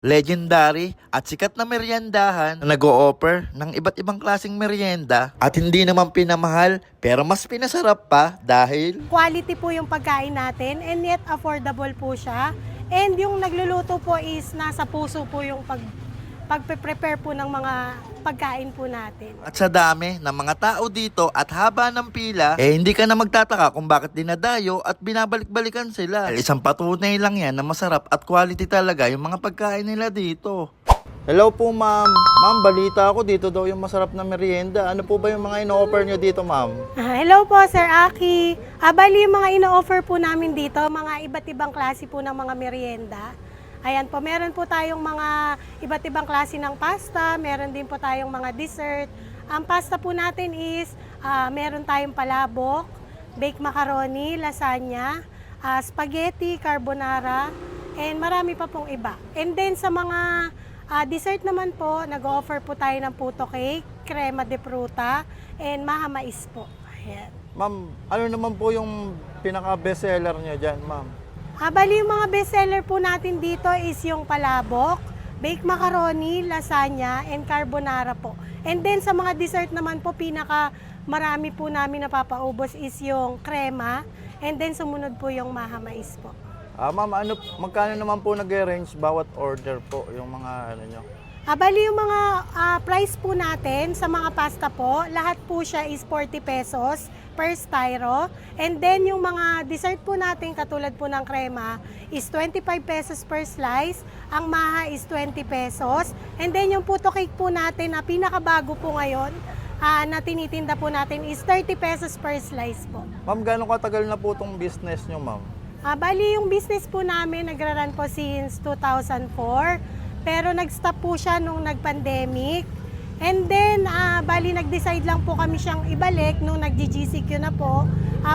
Legendary at sikat na meriendahan na nag-o-offer ng iba't ibang klaseng merienda at hindi naman pinamahal pero mas pinasarap pa dahil Quality po yung pagkain natin and yet affordable po siya. And yung nagluluto po is nasa puso po yung pagpe-prepare po ng mga pagkain po natin. at sa dami ng mga tao dito at haba ng pila, hindi ka na magtataka kung bakit dinadayo at binabalik-balikan sila. Dahil isang patunay lang yan na masarap at quality talaga yung mga pagkain nila dito. Hello po ma'am. Ma'am, balita ako dito daw yung masarap na merienda. Ano po ba yung mga ino-offer nyo dito ma'am? Hello po, Sir Aki. Bali yung mga ino-offer po namin dito, mga iba't ibang klase po ng mga merienda. Ayan po, meron po tayong mga iba't ibang klase ng pasta, meron din po tayong mga dessert. Ang pasta po natin is, meron tayong palabok, baked macaroni, lasagna, spaghetti, carbonara, and marami pa pong iba. And then sa mga dessert naman po, nag-offer po tayo ng puto cake, crema de fruta, and mahamais po. Ayan. Ma'am, ano naman po yung pinaka-bestseller nyo dyan ma'am? Bali yung mga bestseller po natin dito is yung palabok, baked macaroni, lasagna, and carbonara po. And then sa mga dessert naman po, pinaka marami po namin napapaubos is yung crema, and then sumunod po yung mahamais po. Ma'am, magkano naman po nag-range bawat order po yung mga ano nyo? Bali yung mga price po natin sa mga pasta po, lahat po siya is 40 pesos per styro. And then yung mga dessert po natin katulad po ng crema is 25 pesos per slice. Ang maha is 20 pesos. And then yung puto cake po natin na pinakabago po ngayon na tinitinda po natin is 30 pesos per slice po. Ma'am, gano'ng katagal na po itong business nyo ma'am? Bali yung business po namin nagra-run po since 2004. Pero nag-stop po siya nung nag-pandemic. And then, bali nag-decide lang po kami siyang ibalik nung nag-GCQ na po.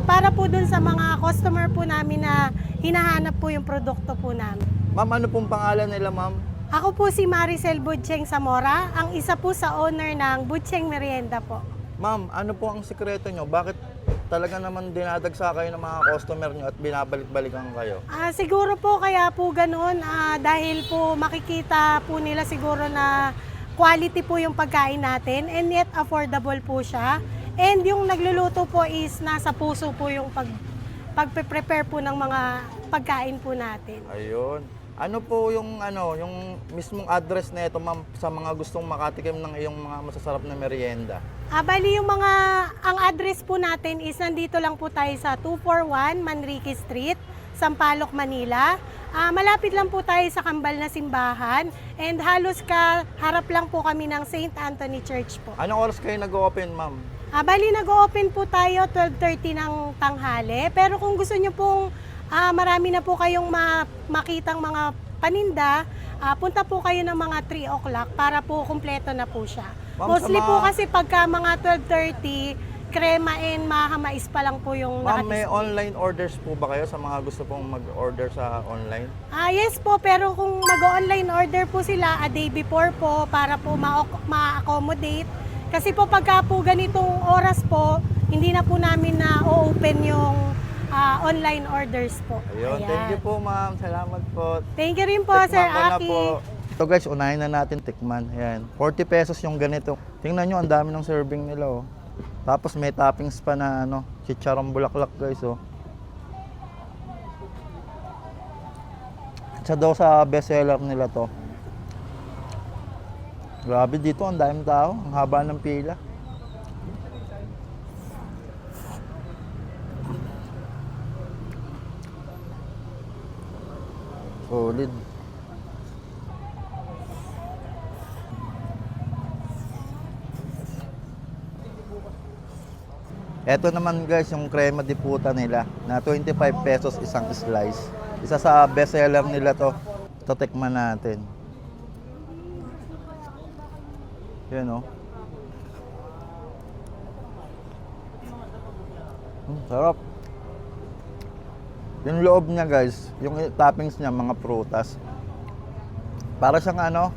Para po dun sa mga customer po namin na hinahanap po yung produkto po namin. Ma'am, ano pong pangalan nila ma'am? Ako po si Maricel Budcheng Zamora, ang isa po sa owner ng Budcheng Merienda po. Ma'am, ano po ang sikreto nyo? Bakit talaga naman dinadagsa kayo ng mga customer nyo at binabalik-balikan kayo? Siguro po kaya po ganun dahil po makikita po nila siguro na quality po yung pagkain natin and yet affordable po siya. And yung nagluluto po is nasa puso po yung pagpe-prepare po ng mga pagkain po natin. Ayun. Ano po yung mismong address na ito ma'am sa mga gustong makatikim ng iyong mga masasarap na merienda? Bali ang address po natin is nandito lang po tayo sa 241 Manrique Street, Sampaloc, Manila. Malapit lang po tayo sa Kambal na Simbahan and halos harap lang po kami ng St. Anthony Church po. Anong oras kayo nag-open ma'am? Bali nag-open po tayo 12:30 ng tanghali, pero kung gusto nyo pong marami na po kayong makitang mga paninda, punta po kayo ng mga 3 o'clock para po kumpleto na po siya. Mostly po kasi pagka mga 12:30, crema and mahamais pa lang po yung Ma'am, may nakadisplay. online orders po ba kayo sa mga gusto pong mag-order sa online? Yes po, pero kung mag-online order po sila a day before po para po ma-accommodate. Kasi po pagka po ganitong oras po, hindi na po namin na-open yung online orders po. Ayun, Ayan. thank you po ma'am. Salamat po. Thank you rin po, Tikman Sir ko na Aki. po. So guys, unahin na natin tikman. Ayan. 40 pesos yung ganito. Tingnan nyo, ang dami ng serving nila oh. Tapos may toppings pa na chicharong bulaklak guys oh. Isa daw sa bestseller nila to. Grabe dito, ang daming tao. Ang haba ng pila. Solid. Ito naman guys yung crema de puta nila na 25 pesos isang slice. Isa sa best seller nila to. Ito tikman natin. Yan oh. Sarap. Yung loob niya guys, yung toppings niya mga prutas. Para siyang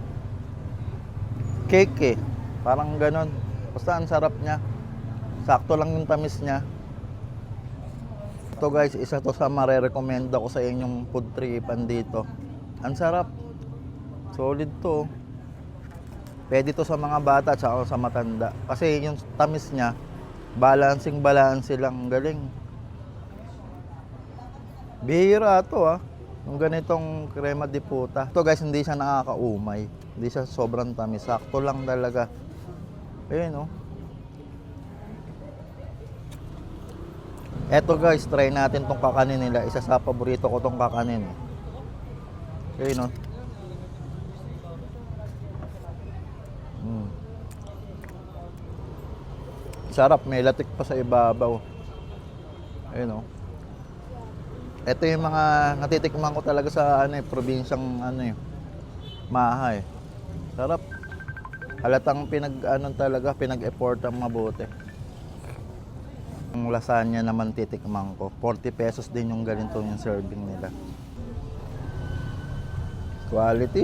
cake eh. Parang ganon. Basta ang sarap niya. Sakto lang yung tamis niya. Ito guys, isa to sa marerekomenda ko sa inyong food tripan dito. Ang sarap. Solid to. Pwede to sa mga bata at sa matanda. Kasi yung tamis niya, balance lang. Galing. Bihira to yung ganitong crema de puta. Ito guys, hindi siya nakakaumay. Hindi siya sobrang tamis. Sakto lang talaga. Ayun Eto guys, try natin tong kakanin nila. Isa sa paborito ko tong kakanin. Ayun Sarap, may latik pa sa ibabaw. Ayun Ito yung mga natitikman ko talaga sa probinsyang Maha Sarap. Halatang pinag-effort ang mabuti. Ang lasagna naman titikman ko. 40 pesos din yung ganito yung serving nila. Quality.